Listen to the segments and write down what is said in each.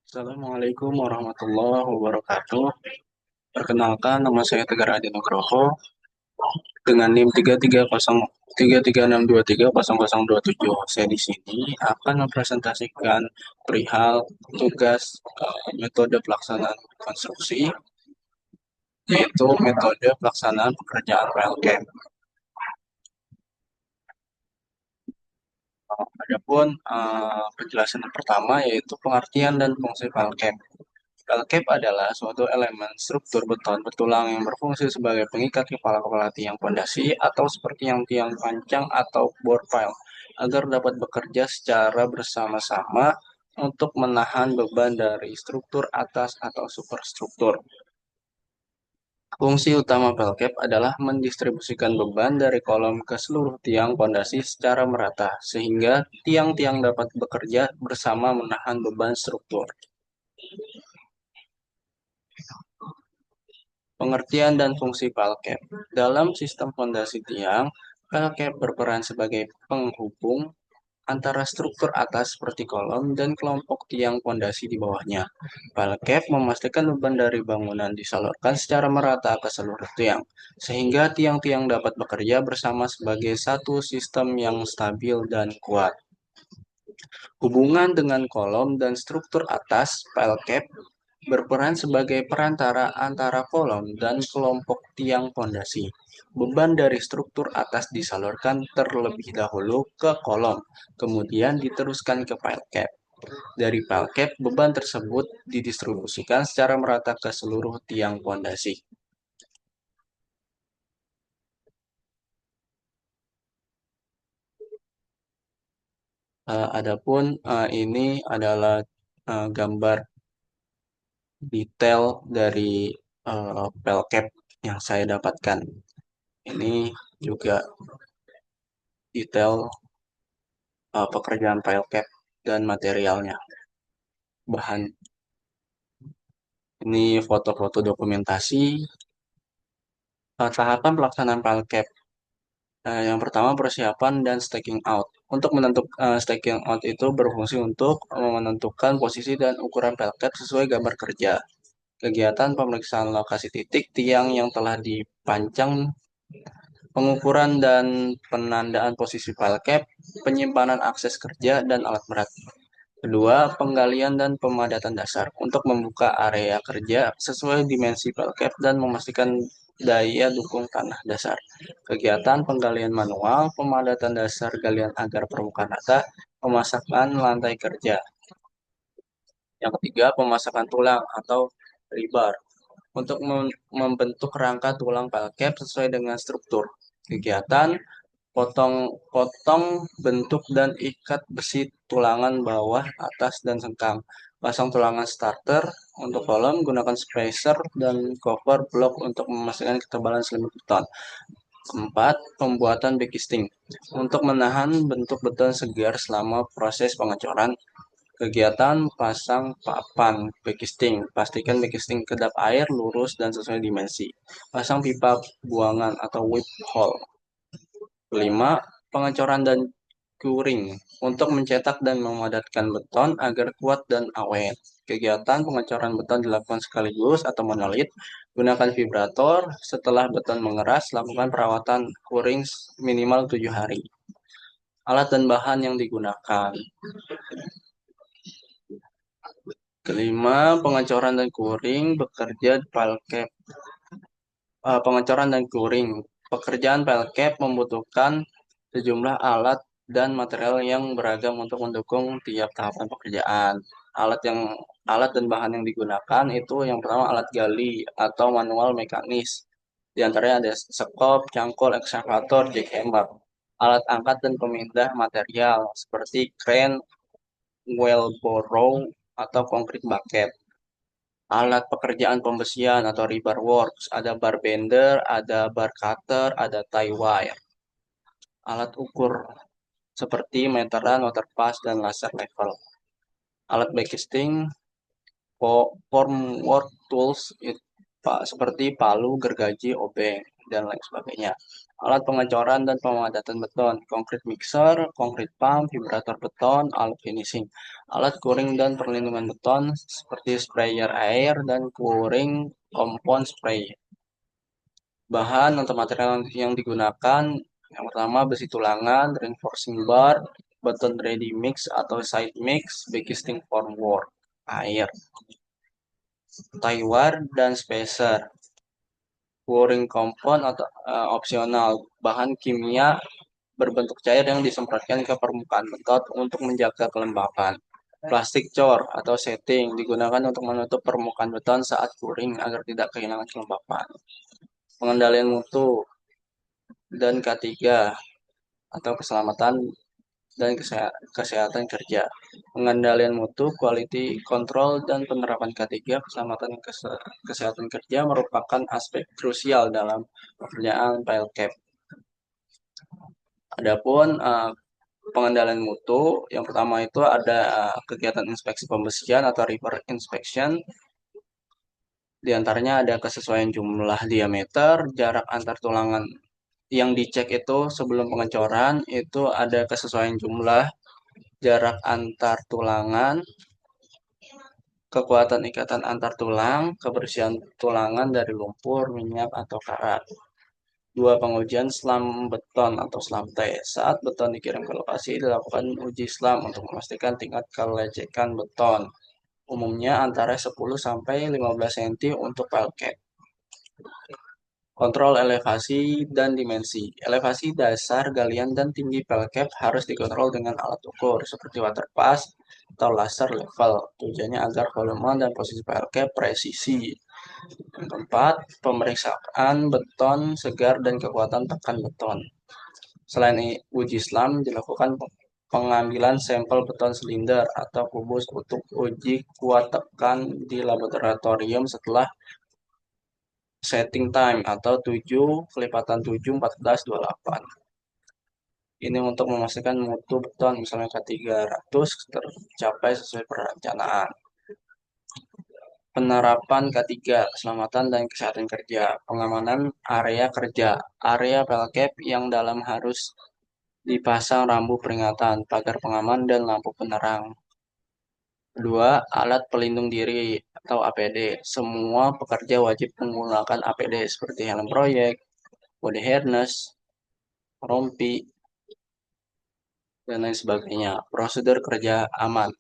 Assalamualaikum warahmatullahi wabarakatuh. Perkenalkan, nama saya Tegar Adi Nugroho dengan NIM 330 336230027. Saya di sini akan mempresentasikan perihal tugas metode pelaksanaan konstruksi, yaitu metode pelaksanaan pekerjaan PLCAM. Adapun penjelasan yang pertama yaitu pengertian dan fungsi PLCAM. Pelkep adalah suatu elemen struktur beton bertulang yang berfungsi sebagai pengikat kepala-kepala tiang pondasi atau seperti yang tiang pancang atau board pile agar dapat bekerja secara bersama-sama untuk menahan beban dari struktur atas atau superstruktur. Fungsi utama pelkep adalah mendistribusikan beban dari kolom ke seluruh tiang pondasi secara merata, sehingga tiang-tiang dapat bekerja bersama menahan beban struktur. Pengertian dan fungsi PALCAP. Dalam sistem fondasi tiang, PALCAP berperan sebagai penghubung antara struktur atas seperti kolom dan kelompok tiang fondasi di bawahnya. PALCAP memastikan beban dari bangunan disalurkan secara merata ke seluruh tiang, sehingga tiang-tiang dapat bekerja bersama sebagai satu sistem yang stabil dan kuat. Hubungan dengan kolom dan struktur atas, PALCAP berperan sebagai perantara antara kolom dan kelompok tiang pondasi. Beban dari struktur atas disalurkan terlebih dahulu ke kolom, kemudian diteruskan ke pile cap. Dari pile cap, beban tersebut didistribusikan secara merata ke seluruh tiang pondasi. Adapun ini adalah gambar detail dari pile cap yang saya dapatkan. Ini juga detail pekerjaan file cap dan materialnya. Bahan ini foto-foto dokumentasi. Tahapan pelaksanaan file cap. Yang pertama persiapan dan staking out. Untuk menentukan staking out itu berfungsi untuk menentukan posisi dan ukuran file cap sesuai gambar kerja. Kegiatan pemeriksaan lokasi titik tiang yang telah dipancang, pengukuran dan penandaan posisi file cap, penyimpanan akses kerja dan alat berat. Kedua, penggalian dan pemadatan dasar untuk membuka area kerja sesuai dimensi pelkep dan memastikan daya dukung tanah dasar. Kegiatan penggalian manual, pemadatan dasar galian agar permukaan rata, pemasakan lantai kerja. Yang ketiga, pemasakan tulang atau rebar untuk membentuk rangka tulang pelkep sesuai dengan struktur. Kegiatan potong bentuk dan ikat besi tulangan bawah, atas, dan sengkang. Pasang tulangan starter untuk kolom, gunakan spacer dan cover block untuk memastikan ketebalan selimut beton. Keempat, pembuatan backisting. Untuk menahan bentuk beton segar selama proses pengecoran. Kegiatan pasang papan backisting. Pastikan backisting kedap air lurus dan sesuai dimensi. Pasang pipa buangan atau whip hole. Kelima, pengecoran dan curing untuk mencetak dan memadatkan beton agar kuat dan awet. Kegiatan pengecoran beton dilakukan sekaligus atau monolit. Gunakan vibrator. Setelah beton mengeras, lakukan perawatan curing minimal 7 hari. Alat dan bahan yang digunakan. Kelima, pengecoran dan curing bekerja di palcap. Pengecoran dan curing. Pekerjaan pelkep membutuhkan sejumlah alat dan material yang beragam untuk mendukung tiap tahapan pekerjaan. Alat dan bahan yang digunakan itu yang pertama alat gali atau manual mekanis. Di antaranya ada sekop, cangkul, ekskavator, jackhammer. Alat angkat dan pemindah material seperti crane, wheelbarrow, atau concrete bucket. Alat pekerjaan pembesian atau rebar works, ada bar bender, ada bar cutter, ada tie wire. Alat ukur seperti meteran, water pass, dan laser level. Alat backcasting, formwork tools seperti palu, gergaji, obeng. dan lain sebagainya. Alat pengecoran dan pemadatan beton, konkrit mixer, konkrit pump, vibrator beton, alat finishing, alat kuring dan perlindungan beton seperti sprayer air dan kuring kompon spray. Bahan atau material yang digunakan yang pertama besi tulangan, reinforcing bar, beton ready mix atau side mix, backisting formwork, air, tie wire dan spacer. Pouring compound atau opsional, bahan kimia berbentuk cair yang disemprotkan ke permukaan beton untuk menjaga kelembapan. Plastik cor atau setting digunakan untuk menutup permukaan beton saat curing agar tidak kehilangan kelembapan. Pengendalian mutu dan K3 atau keselamatan dan kesehatan kerja. Pengendalian mutu, quality control, dan penerapan K3 keselamatan dan kesehatan kerja merupakan aspek krusial dalam pekerjaan file cap. Adapun pengendalian mutu, yang pertama itu ada kegiatan inspeksi pembersihan atau repair inspection. Di antaranya ada kesesuaian jumlah diameter, jarak antar tulangan yang dicek itu sebelum pengecoran itu ada kesesuaian jumlah, jarak antar tulangan, kekuatan ikatan antar tulang, kebersihan tulangan dari lumpur, minyak, atau karat. Dua, pengujian slam beton atau slam test. Saat beton dikirim ke lokasi, dilakukan uji slam untuk memastikan tingkat kelecekan beton. Umumnya antara 10 sampai 15 cm untuk pelket. Kontrol elevasi dan dimensi. Elevasi dasar, galian, dan tinggi pelket harus dikontrol dengan alat ukur seperti water pass atau laser level. Tujuannya agar volume dan posisi pelket presisi. Yang keempat, pemeriksaan beton segar dan kekuatan tekan beton. Selain uji SLAM, dilakukan pengambilan sampel beton silinder atau kubus untuk uji kuat tekan di laboratorium setelah setting time atau 7 kelipatan 7 14 28. Ini untuk memastikan mutu beton misalnya K300 tercapai sesuai perencanaan. Penerapan K3, keselamatan dan kesehatan kerja, pengamanan area kerja, area pelcap yang dalam harus dipasang rambu peringatan, pagar pengaman, dan lampu penerang. Kedua, alat pelindung diri atau APD. Semua pekerja wajib menggunakan APD seperti helm proyek, body harness, rompi, dan lain sebagainya. Prosedur kerja aman.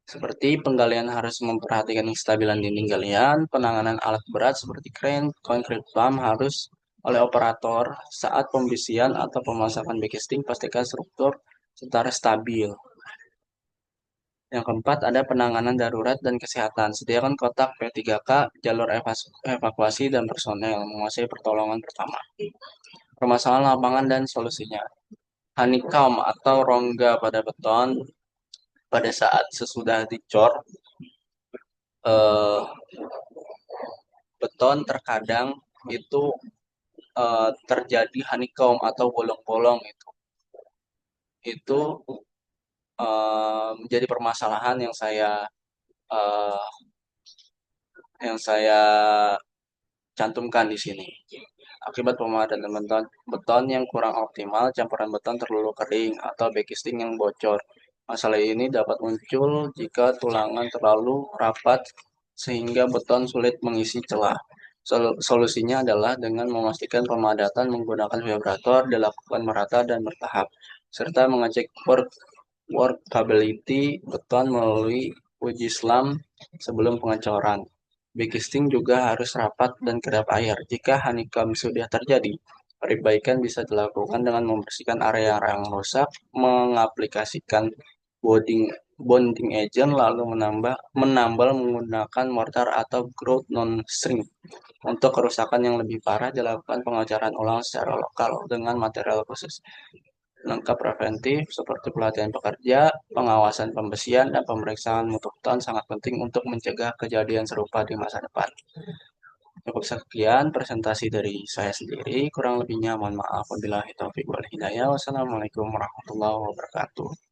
Seperti penggalian harus memperhatikan kestabilan dinding galian, penanganan alat berat seperti crane, concrete pump harus oleh operator saat pembisian atau pemasangan backisting, pastikan struktur secara stabil. Yang keempat ada penanganan darurat dan kesehatan. Sediakan kotak P3K, jalur evakuasi dan personel menguasai pertolongan pertama. Permasalahan lapangan dan solusinya. Honeycomb atau rongga pada beton pada saat sesudah dicor eh, beton terkadang itu terjadi honeycomb atau bolong-bolong itu menjadi permasalahan eh, yang saya cantumkan di sini. Akibat pemadatan beton yang kurang optimal, campuran beton terlalu kering atau backisting yang bocor. Masalah ini dapat muncul jika tulangan terlalu rapat sehingga beton sulit mengisi celah. Solusinya adalah dengan memastikan pemadatan menggunakan vibrator dilakukan merata dan bertahap, serta mengecek workability beton melalui uji SLAM sebelum pengecoran. Backisting juga harus rapat dan kedap air. Jika honeycomb sudah terjadi, perbaikan bisa dilakukan dengan membersihkan area yang rusak, mengaplikasikan bonding bonding agent, lalu menambal menggunakan mortar atau grout non-shrink. Untuk kerusakan yang lebih parah, dilakukan pengecoran ulang secara lokal dengan material khusus. Langkah preventif seperti pelatihan pekerja, pengawasan pembesian, dan pemeriksaan mutu beton sangat penting untuk mencegah kejadian serupa di masa depan. Cukup sekian presentasi dari saya sendiri. Kurang lebihnya mohon maaf. Wabillahi taufiq wal hidayah. Wassalamualaikum warahmatullahi wabarakatuh.